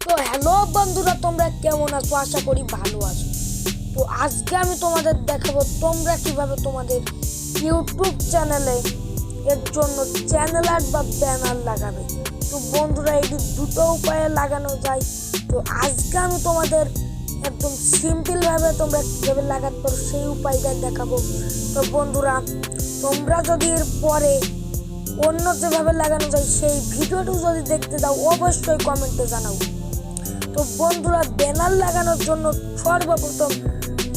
তো হ্যালো বন্ধুরা, তোমরা কেমন আছো? আশা করি ভালো আছো। তো আজকে আমি তোমাদের দেখাবো তোমরা কিভাবে তোমাদের ইউটিউব চ্যানেলে এর জন্য চ্যানেল আর্ট বা ব্যানার লাগাবে। তো বন্ধুরা, এই দুটো উপায়ে লাগানো যায়। তো আজকে আমি তোমাদের একদম সিম্পলভাবে তোমরা কীভাবে লাগাতে পারো সেই উপায়টা দেখাবো। তো বন্ধুরা, তোমরা যদি এর পরে অন্য যেভাবে লাগানো যায় সেই ভিডিওটি যদি দেখতে দাও অবশ্যই কমেন্টে জানাও। তো বন্ধুরা, ব্যানার লাগানোর জন্য সর্বপ্রথম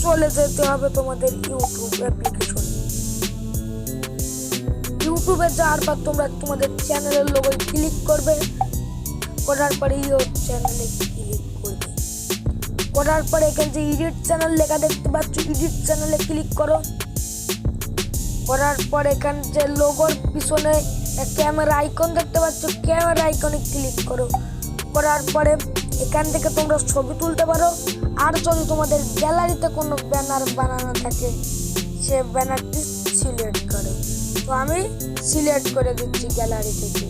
চলে যেতে হবে তোমাদের ইউটিউব অ্যাপ্লিকেশন। ইউটিউবে যাওয়ার পর তোমরা তোমাদের চ্যানেলের লোগোয় ক্লিক করবে। করার পরে চ্যানেলে ক্লিক করবে। করার পরে এখানে যে এডিট চ্যানেল লেখা দেখতে পাচ্ছ, এডিট চ্যানেলে ক্লিক করো। করার পর এখানে যে লোগোর পিছনে ক্যামেরা আইকন দেখতে পাচ্ছ, ক্যামেরা আইকনে ক্লিক করো। করার পরে এখান থেকে তোমরা ছবি তুলতে পারো। আর যদি তোমাদের গ্যালারিতে কোনো ব্যানার বানানো থাকে সে ব্যানারটি সিলেক্ট করো। তো আমি সিলেক্ট করে দিচ্ছি গ্যালারি থেকে।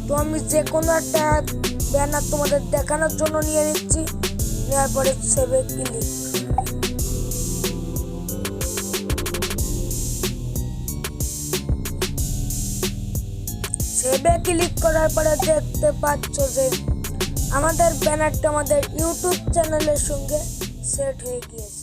তো আমি যে কোনো একটা ব্যানার তোমাদের দেখানোর জন্য নিয়ে নিচ্ছি। নেওয়ার পরে সেভে ক্লিক। সেভে ক্লিক করার পরে দেখতে পাচ্ছ যে আমাদের ব্যানারটা আমাদের ইউটিউব চ্যানেলের সঙ্গে সেট হয়ে গিয়েছে।